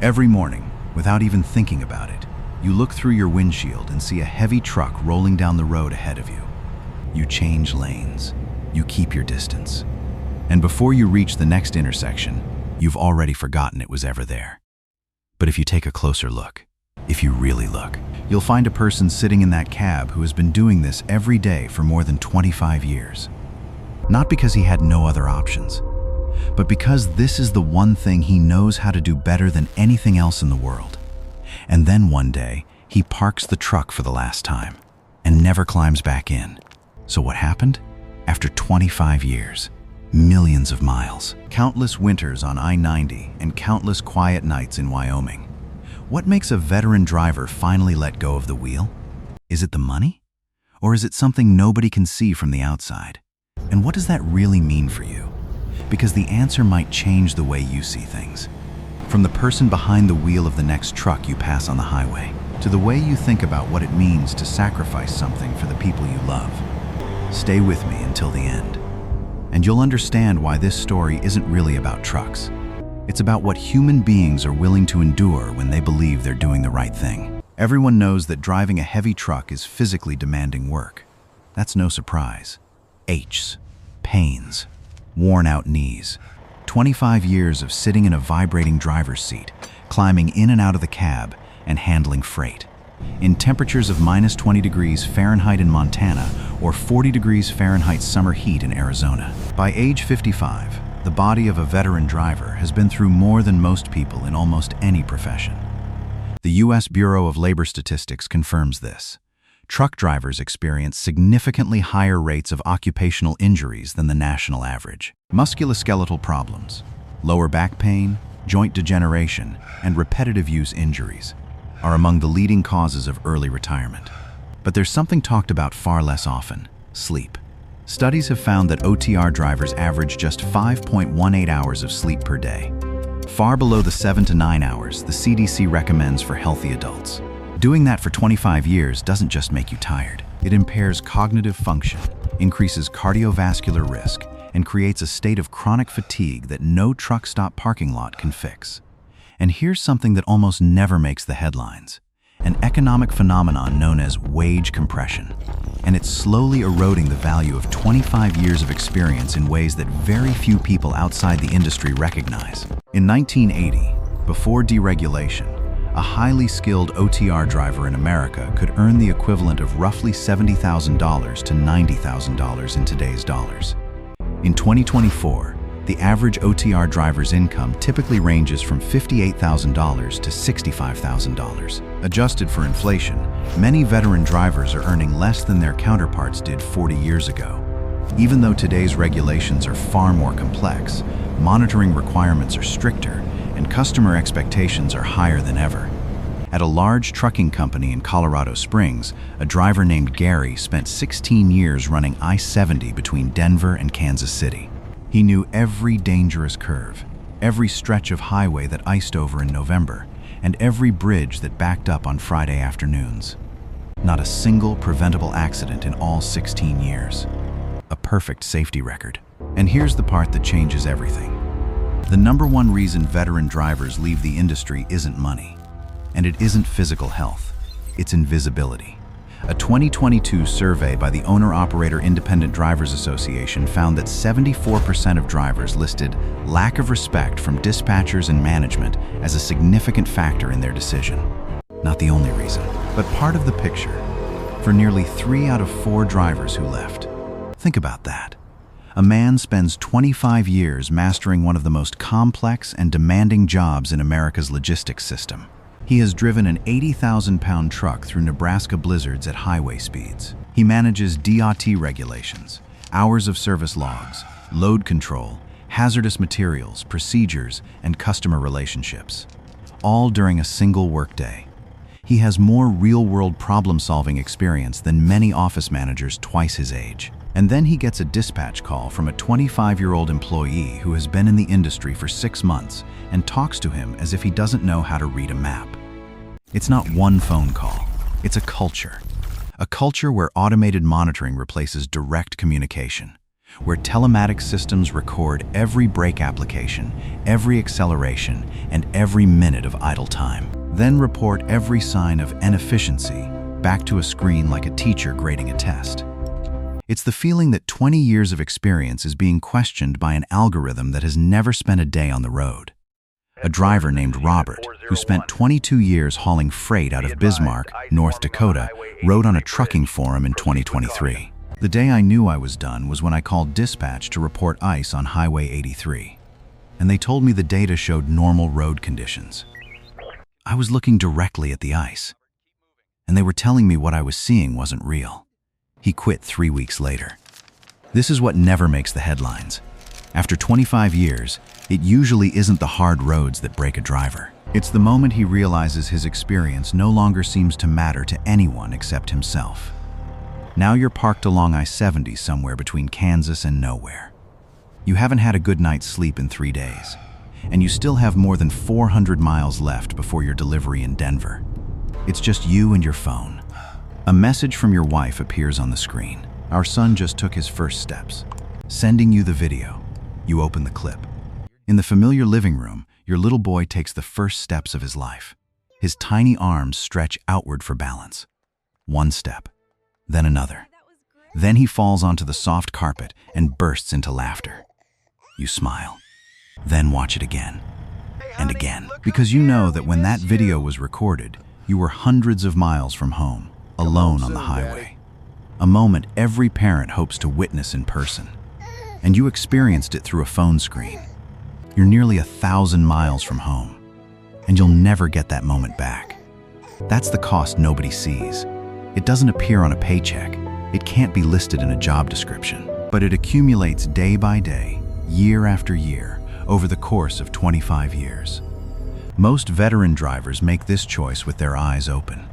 Every morning, without even thinking about it, you look through your windshield and see a heavy truck rolling down the road ahead of you. You change lanes. You keep your distance. And before you reach the next intersection, you've already forgotten it was ever there. But if you take a closer look, if you really look, you'll find a person sitting in that cab who has been doing this every day for more than 25 years. Not because he had no other options, but because this is the one thing he knows how to do better than anything else in the world. And then one day, he parks the truck for the last time and never climbs back in. So what happened? After 25 years, millions of miles, countless winters on I-90, and countless quiet nights in Wyoming, what makes a veteran driver finally let go of the wheel? Is it the money? Or is it something nobody can see from the outside? And what does that really mean for you? Because the answer might change the way you see things. From the person behind the wheel of the next truck you pass on the highway, to the way you think about what it means to sacrifice something for the people you love. Stay with me until the end, and you'll understand why this story isn't really about trucks. It's about what human beings are willing to endure when they believe they're doing the right thing. Everyone knows that driving a heavy truck is physically demanding work. That's no surprise. Aches, pains, worn-out knees, 25 years of sitting in a vibrating driver's seat, climbing in and out of the cab, and handling freight. In temperatures of minus 20 degrees Fahrenheit in Montana or 40 degrees Fahrenheit summer heat in Arizona. By age 55, the body of a veteran driver has been through more than most people in almost any profession. The U.S. Bureau of Labor Statistics confirms this. Truck drivers experience significantly higher rates of occupational injuries than the national average. Musculoskeletal problems, lower back pain, joint degeneration, and repetitive use injuries are among the leading causes of early retirement. But there's something talked about far less often: sleep. Studies have found that OTR drivers average just 5.18 hours of sleep per day, far below the 7 to 9 hours the CDC recommends for healthy adults. Doing that for 25 years doesn't just make you tired. It impairs cognitive function, increases cardiovascular risk, and creates a state of chronic fatigue that no truck stop parking lot can fix. And here's something that almost never makes the headlines: an economic phenomenon known as wage compression. And it's slowly eroding the value of 25 years of experience in ways that very few people outside the industry recognize. In 1980, before deregulation, a highly skilled OTR driver in America could earn the equivalent of roughly $70,000 to $90,000 in today's dollars. In 2024, the average OTR driver's income typically ranges from $58,000 to $65,000. Adjusted for inflation, many veteran drivers are earning less than their counterparts did 40 years ago. Even though today's regulations are far more complex, monitoring requirements are stricter, and customer expectations are higher than ever. At a large trucking company in Colorado Springs, a driver named Gary spent 16 years running I-70 between Denver and Kansas City. He knew every dangerous curve, every stretch of highway that iced over in November, and every bridge that backed up on Friday afternoons. Not a single preventable accident in all 16 years. A perfect safety record. And here's the part that changes everything. The number one reason veteran drivers leave the industry isn't money, and it isn't physical health. It's invisibility. A 2022 survey by the Owner-Operator Independent Drivers Association found that 74% of drivers listed lack of respect from dispatchers and management as a significant factor in their decision. Not the only reason, but part of the picture for nearly 3 out of 4 drivers who left. Think about that. A man spends 25 years mastering one of the most complex and demanding jobs in America's logistics system. He has driven an 80,000-pound truck through Nebraska blizzards at highway speeds. He manages DOT regulations, hours of service logs, load control, hazardous materials, procedures, and customer relationships, all during a single workday. He has more real-world problem-solving experience than many office managers twice his age. And then he gets a dispatch call from a 25-year-old employee who has been in the industry for 6 months and talks to him as if he doesn't know how to read a map. It's not one phone call, it's a culture. A culture where automated monitoring replaces direct communication, where telematic systems record every brake application, every acceleration, and every minute of idle time. Then report every sign of inefficiency back to a screen like a teacher grading a test. It's the feeling that 20 years of experience is being questioned by an algorithm that has never spent a day on the road. A driver named Robert, who spent 22 years hauling freight out of Bismarck, North Dakota, wrote on a trucking forum in 2023. The day I knew I was done was when I called dispatch to report ice on Highway 83. And they told me the data showed normal road conditions. I was looking directly at the ice, and they were telling me what I was seeing wasn't real. He quit 3 weeks later. This is what never makes the headlines. After 25 years, it usually isn't the hard roads that break a driver. It's the moment he realizes his experience no longer seems to matter to anyone except himself. Now you're parked along I-70 somewhere between Kansas and nowhere. You haven't had a good night's sleep in 3 days, and you still have more than 400 miles left before your delivery in Denver. It's just you and your phone. A message from your wife appears on the screen. Our son just took his first steps. Sending you the video. You open the clip. In the familiar living room, your little boy takes the first steps of his life. His tiny arms stretch outward for balance. One step, then another. Then he falls onto the soft carpet and bursts into laughter. You smile. Then watch it again and again, because you know that when that video was recorded, you were hundreds of miles from home, alone on the highway. A moment every parent hopes to witness in person. And you experienced it through a phone screen. You're nearly 1,000 miles from home, and you'll never get that moment back. That's the cost nobody sees. It doesn't appear on a paycheck. It can't be listed in a job description, but it accumulates day by day, year after year, over the course of 25 years. Most veteran drivers make this choice with their eyes open.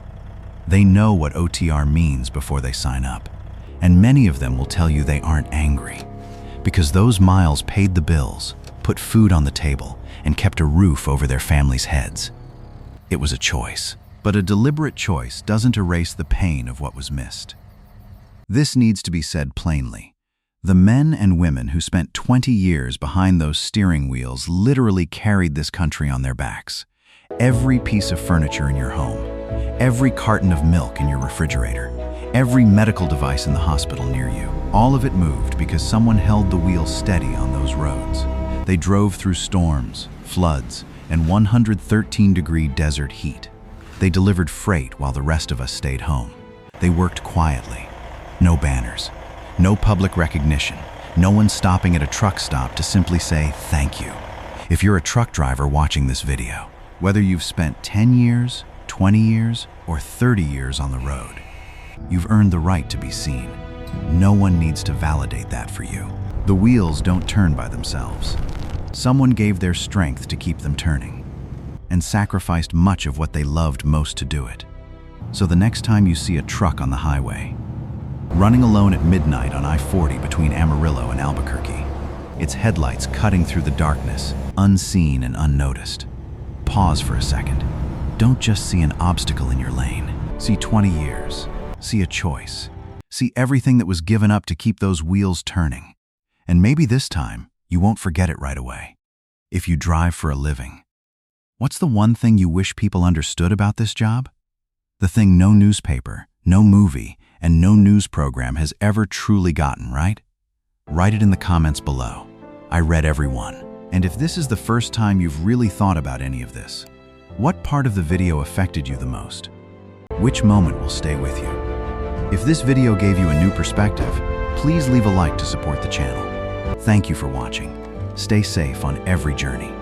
They know what OTR means before they sign up, and many of them will tell you they aren't angry, because those miles paid the bills, put food on the table, and kept a roof over their families' heads. It was a choice, but a deliberate choice doesn't erase the pain of what was missed. This needs to be said plainly. The men and women who spent 20 years behind those steering wheels literally carried this country on their backs. Every piece of furniture in your home, every carton of milk in your refrigerator, every medical device in the hospital near you, all of it moved because someone held the wheel steady on those roads. They drove through storms, floods, and 113-degree desert heat. They delivered freight while the rest of us stayed home. They worked quietly. No banners, no public recognition, no one stopping at a truck stop to simply say thank you. If you're a truck driver watching this video, whether you've spent 10 years, 20 years, or 30 years on the road, you've earned the right to be seen. No one needs to validate that for you. The wheels don't turn by themselves. Someone gave their strength to keep them turning, and sacrificed much of what they loved most to do it. So the next time you see a truck on the highway, running alone at midnight on I-40 between Amarillo and Albuquerque, its headlights cutting through the darkness, unseen and unnoticed, pause for a second. Don't just see an obstacle in your lane. See 20 years. See a choice. See everything that was given up to keep those wheels turning. And maybe this time, you won't forget it right away. If you drive for a living, what's the one thing you wish people understood about this job? The thing no newspaper, no movie, and no news program has ever truly gotten, right? Write it in the comments below. I read every one. And if this is the first time you've really thought about any of this, what part of the video affected you the most? Which moment will stay with you? If this video gave you a new perspective, please leave a like to support the channel. Thank you for watching. Stay safe on every journey.